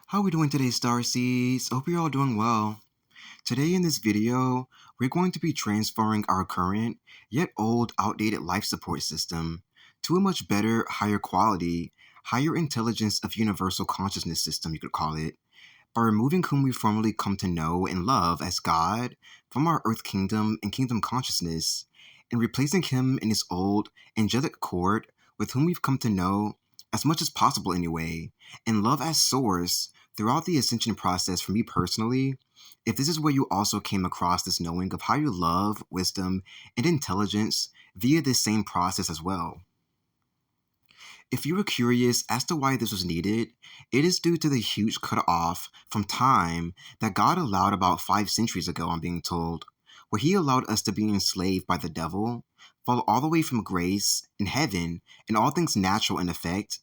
How are we doing today, Starseeds? Hope you're all doing well. Today in this video, we're going to be transferring our current, yet old, outdated life support system to a much better, higher quality, higher intelligence of universal consciousness system, you could call it, by removing whom we formerly come to know and love as God from our earth kingdom and kingdom consciousness, and replacing him in his old, angelic court with whom we've come to know, as much as possible anyway, and love as source throughout the ascension process. For me personally, if this is where you also came across this knowing of how you love, wisdom, and intelligence via this same process as well. If you were curious as to why this was needed, it is due to the huge cutoff from time that God allowed about 5 centuries ago, I'm being told, where he allowed us to be enslaved by the devil, fall all the way from grace and heaven and all things natural in effect,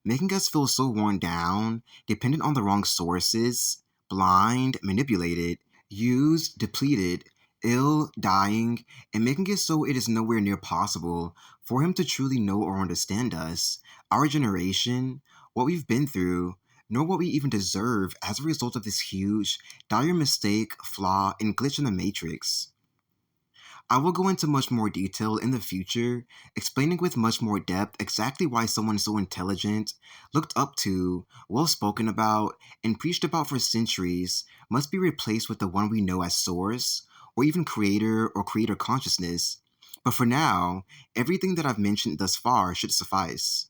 making us feel so worn down, dependent on the wrong sources, blind, manipulated, used, depleted, ill, dying, and making it so it is nowhere near possible for him to truly know or understand us, our generation, what we've been through, nor what we even deserve as a result of this huge, dire mistake, flaw, and glitch in the matrix. I will go into much more detail in the future, explaining with much more depth exactly why someone so intelligent, looked up to, well spoken about, and preached about for centuries must be replaced with the one we know as Source, or even Creator or Creator Consciousness. But for now, everything that I've mentioned thus far should suffice.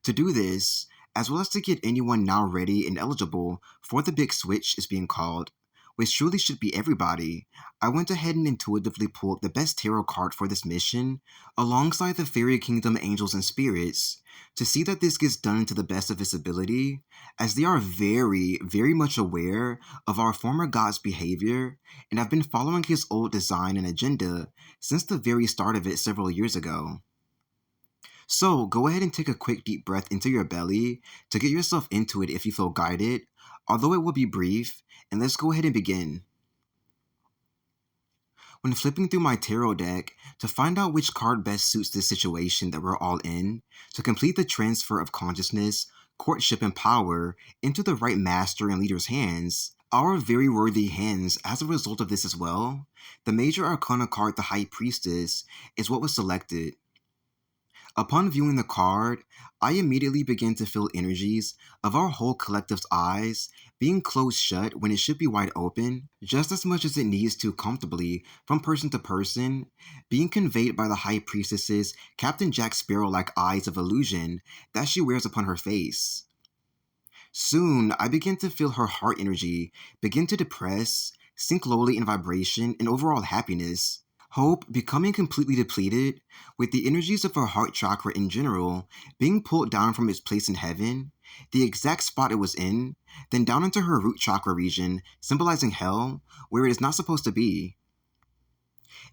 To do this, as well as to get anyone now ready and eligible for the big switch is being called, which truly should be everybody, I went ahead and intuitively pulled the best tarot card for this mission, alongside the Fairy Kingdom angels and spirits, to see that this gets done to the best of its ability, as they are very, very much aware of our former god's behavior, and have been following his old design and agenda since the very start of it several years ago. So go ahead and take a quick deep breath into your belly to get yourself into it if you feel guided, although it will be brief, and let's go ahead and begin. When flipping through my tarot deck to find out which card best suits this situation that we're all in, to complete the transfer of consciousness, courtship, and power into the right master and leader's hands, our very worthy hands as a result of this as well, the major arcana card, the High Priestess, is what was selected. Upon viewing the card, I immediately began to feel energies of our whole collective's eyes being closed shut when it should be wide open, just as much as it needs to comfortably from person to person, being conveyed by the High Priestess's Captain Jack Sparrow-like eyes of illusion that she wears upon her face. Soon, I began to feel her heart energy begin to depress, sink lowly in vibration and overall happiness, hope becoming completely depleted, with the energies of her heart chakra in general being pulled down from its place in heaven, the exact spot it was in, then down into her root chakra region, symbolizing hell, where it is not supposed to be.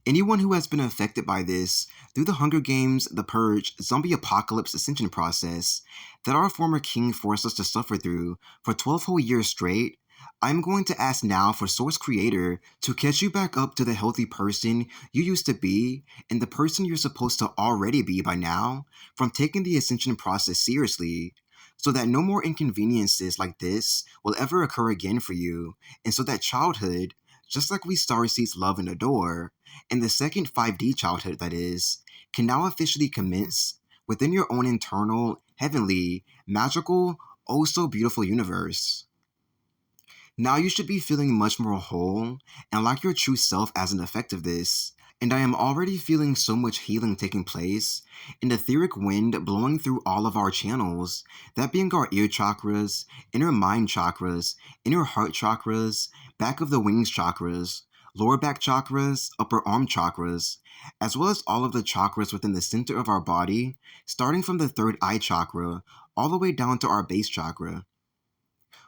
Anyone who has been affected by this through the Hunger Games, the Purge, zombie apocalypse ascension process that our former king forced us to suffer through for 12 whole years straight, I'm going to ask now for Source Creator to catch you back up to the healthy person you used to be and the person you're supposed to already be by now from taking the ascension process seriously, so that no more inconveniences like this will ever occur again for you, and so that childhood, just like we Starseeds love and adore, and the second 5D childhood that is, can now officially commence within your own internal, heavenly, magical, oh so beautiful universe. Now you should be feeling much more whole and like your true self as an effect of this, and I am already feeling so much healing taking place, an etheric wind blowing through all of our channels, that being our ear chakras, inner mind chakras, inner heart chakras, back of the wings chakras, lower back chakras, upper arm chakras, as well as all of the chakras within the center of our body, starting from the third eye chakra, all the way down to our base chakra.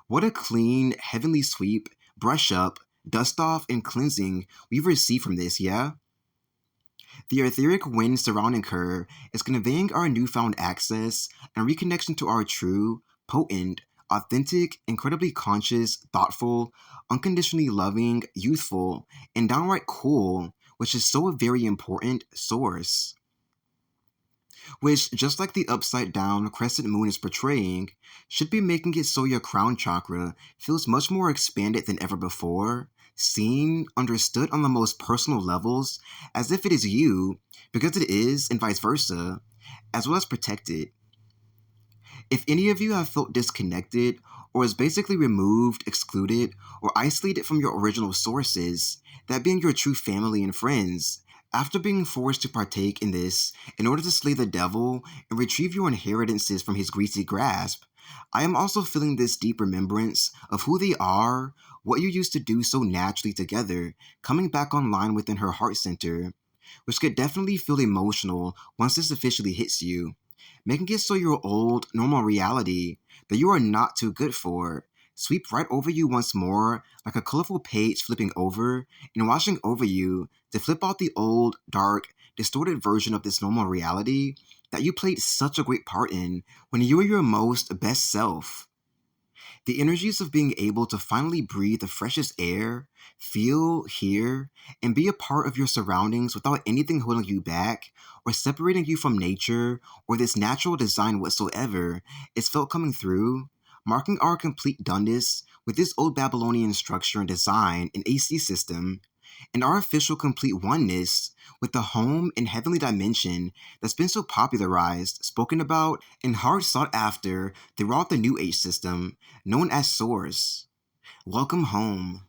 What a clean, heavenly sweep, brush up, dust off, and cleansing we've received from this, yeah? The etheric wind surrounding her is conveying our newfound access and reconnection to our true, potent, authentic, incredibly conscious, thoughtful, unconditionally loving, youthful, and downright cool, which is so a very important source. which, just like the upside down crescent moon is portraying, should be making it so your crown chakra feels much more expanded than ever before, seen, understood on the most personal levels, as if it is you, because it is, and vice versa, as well as protected. If any of you have felt disconnected, or is basically removed, excluded, or isolated from your original sources, that being your true family and friends, after being forced to partake in this in order to slay the devil and retrieve your inheritances from his greasy grasp, I am also feeling this deep remembrance of who they are, what you used to do so naturally together, coming back online within her heart center, which could definitely feel emotional once this officially hits you, making it so your old, normal reality that you are not too good for sweep right over you once more like a colorful page flipping over and washing over you to flip out the old, dark, distorted version of this normal reality that you played such a great part in when you were your most best self. The energies of being able to finally breathe the freshest air, feel, hear, and be a part of your surroundings without anything holding you back or separating you from nature or this natural design whatsoever is felt coming through, marking our complete doneness with this old Babylonian structure and design and AC system, and our official complete oneness with the home and heavenly dimension that's been so popularized, spoken about, and hard sought after throughout the New Age system known as Source. Welcome home.